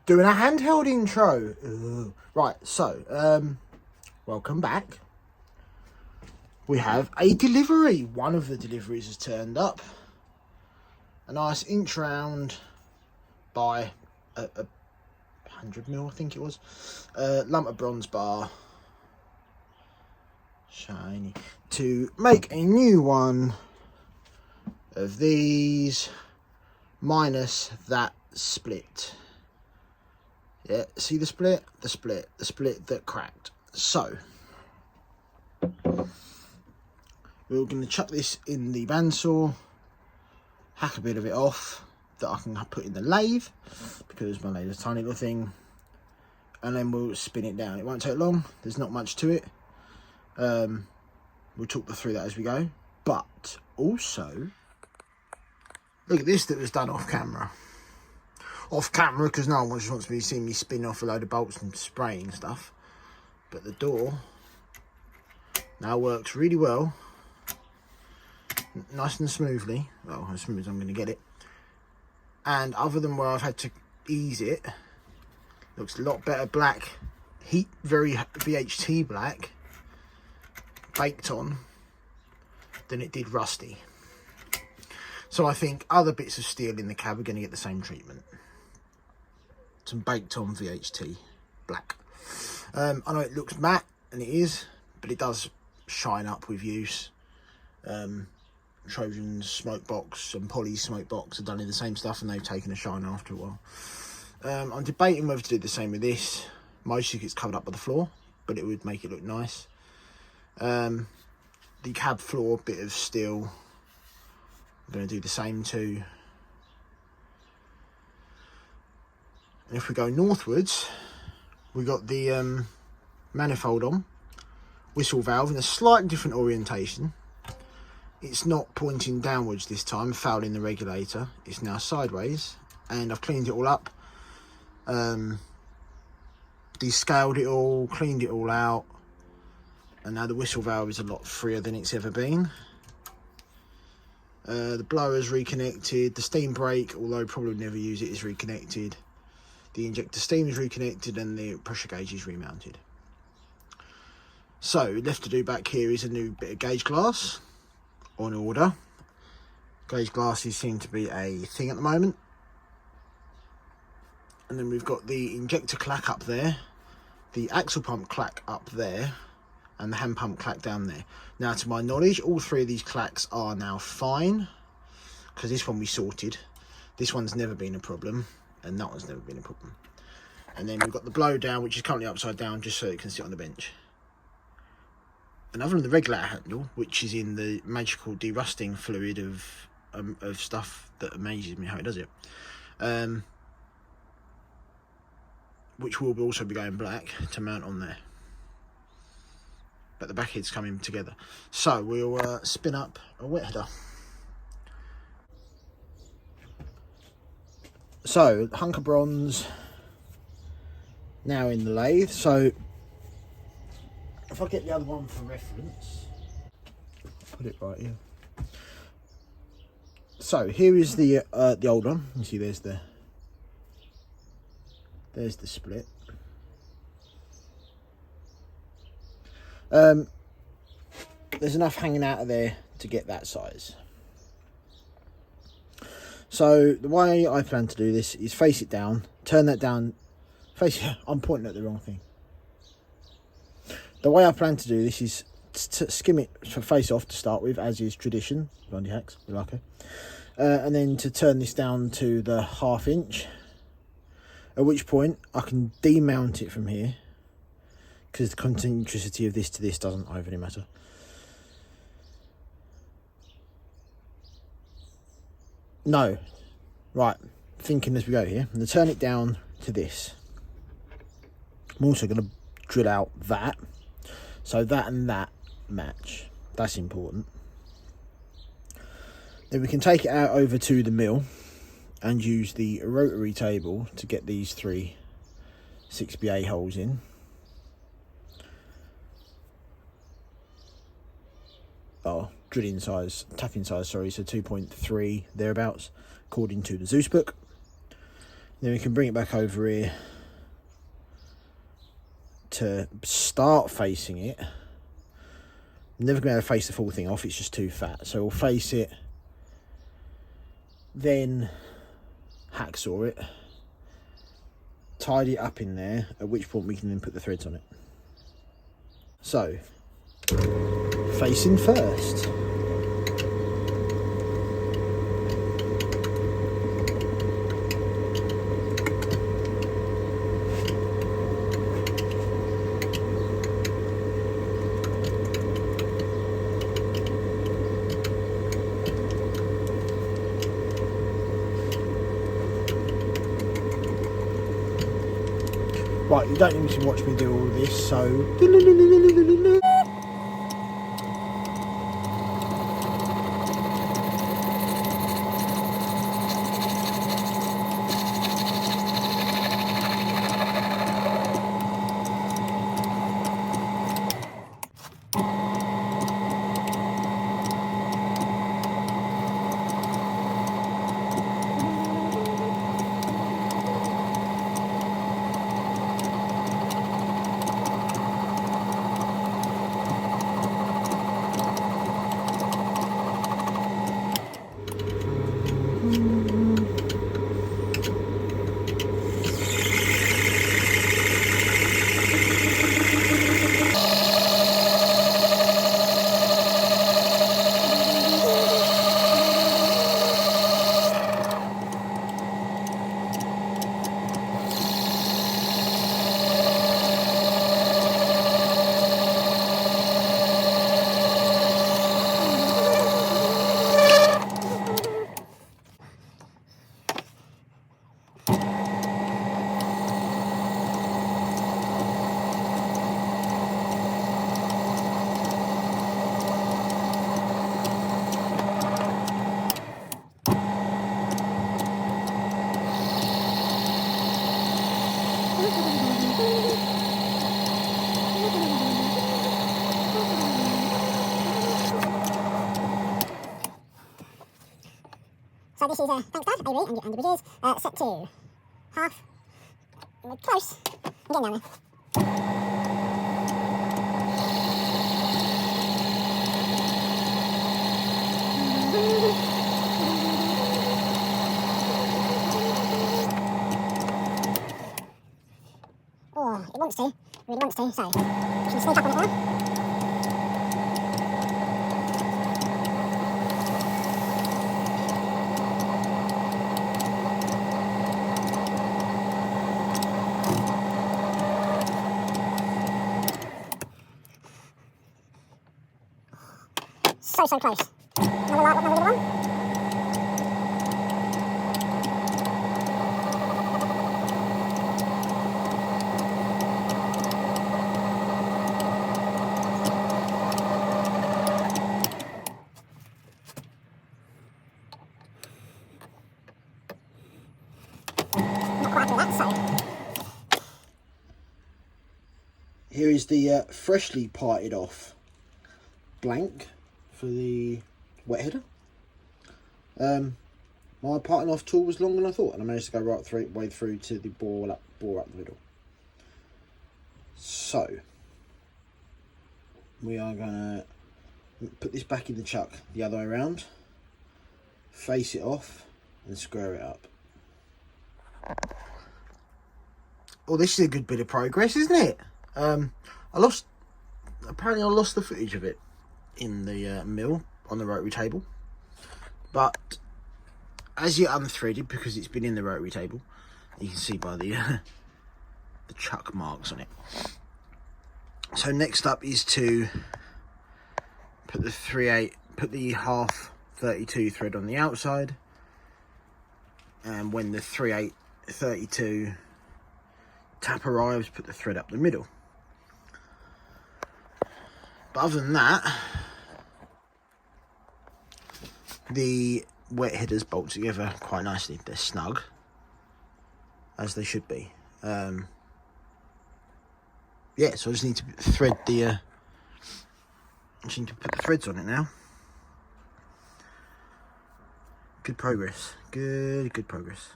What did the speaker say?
Doing a handheld intro. Ugh. Right, so, welcome back. We have a delivery. One of the deliveries has turned up. A nice inch round by a 100mm, I think it was. Lump of bronze bar. Shiny. To make a new one of these, minus that split. Yeah, see the split? The split that cracked. So, we're going to chuck this in the bandsaw, hack a bit of it off that I can put in the lathe, because my lathe is a tiny little thing, and then we'll spin it down. It won't take long, there's not much to it. We'll talk through that as we go, but also, look at this that was done off camera. Off camera, because no one just wants me to see me spin off a load of bolts and spraying stuff. But the door now works really well, nice and smoothly. Well, as smooth as I'm going to get it. And other than where I've had to ease it, looks a lot better black, heat, very VHT black, baked on, than it did rusty. So I think other bits of steel in the cab are going to get the same treatment. Some baked on VHT black. I know it looks matte, and it is, but it does shine up with use. Trojan's smoke box and Poly's smoke box are done in the same stuff, and they've taken a shine after a while. I'm debating whether to do the same with this. Mostly it's covered up by the floor, but it would make it look nice. The cab floor bit of steel, I'm going to do the same too. And if we go northwards, we got the manifold on, whistle valve in a slightly different orientation. It's not pointing downwards this time, fouling the regulator. It's now sideways, and I've cleaned it all up, descaled it all, cleaned it all out, and now the whistle valve is a lot freer than it's ever been. The blower's reconnected, the steam brake, although probably never use it, is reconnected. The injector steam is reconnected, and the pressure gauge is remounted. So, left to do back here is a new bit of gauge glass on order. Gauge glasses seem to be a thing at the moment. And then we've got the injector clack up there, the axle pump clack up there, and the hand pump clack down there. Now, to my knowledge, all three of these clacks are now fine, because this one we sorted. This one's never been a problem, and that one's never been a problem. And then we've got the blow down, which is currently upside down, just so it can sit on the bench. And other than the regulator handle, which is in the magical derusting fluid of stuff that amazes me how it does it, which will also be going black to mount on there. But the back head's coming together. So we'll spin up a wet header. So, hunk of bronze now in the lathe. So, if I get the other one for reference, I'll put it right here. So, here is the old one. You see, there's the split. There's enough hanging out of there to get that size. So the way I plan to do this is face it down, turn that down, I'm pointing at the wrong thing. The way I plan to do this is to skim it for face off to start with, as is tradition, Blondie hacks, we're lucky. And then to turn this down to the 1/2 inch, at which point I can demount it from here, because the concentricity of this to this doesn't overly matter. No, right, thinking as we go here, I'm going to turn it down to this. I'm also going to drill out that, so that and that match. That's important. Then we can take it out over to the mill and use the rotary table to get these 3 6BA holes in. Oh, drilling size, tapping size, sorry, so 2.3 thereabouts, according to the Zeus book. Then we can bring it back over here to start facing it. I'm never going to face the full thing off, it's just too fat. So we'll face it, then hacksaw it, tidy it up in there, at which point we can then put the threads on it. So, facing first. Right, you don't need to watch me do all this, so... So this is, thanks Dad, Avery, and the bridges, set to half, close, I'm getting down there. Oh, it wants to, it really wants to, so, should we sneak up on it now? So close. Another light, another little one. Not quite happy with that, so. Here is the freshly parted off blank for the wet header. My parting off tool was longer than I thought, and I managed to go right through way through to the bore up the middle. So we are gonna put this back in the chuck the other way around, face it off, and square it up. Well, this is a good bit of progress, isn't it? Apparently I lost the footage of it in the mill on the rotary table, but as you unthreaded, because it's been in the rotary table, you can see by the chuck marks on it. So next up is to put the half 32 thread on the outside, and when the 3/8 32 tap arrives, put the thread up the middle. But other than that, the wet headers bolt together quite nicely. They're snug, as they should be. Yeah, so I just need to thread the I just need to put the threads on it now. Good progress. Good progress.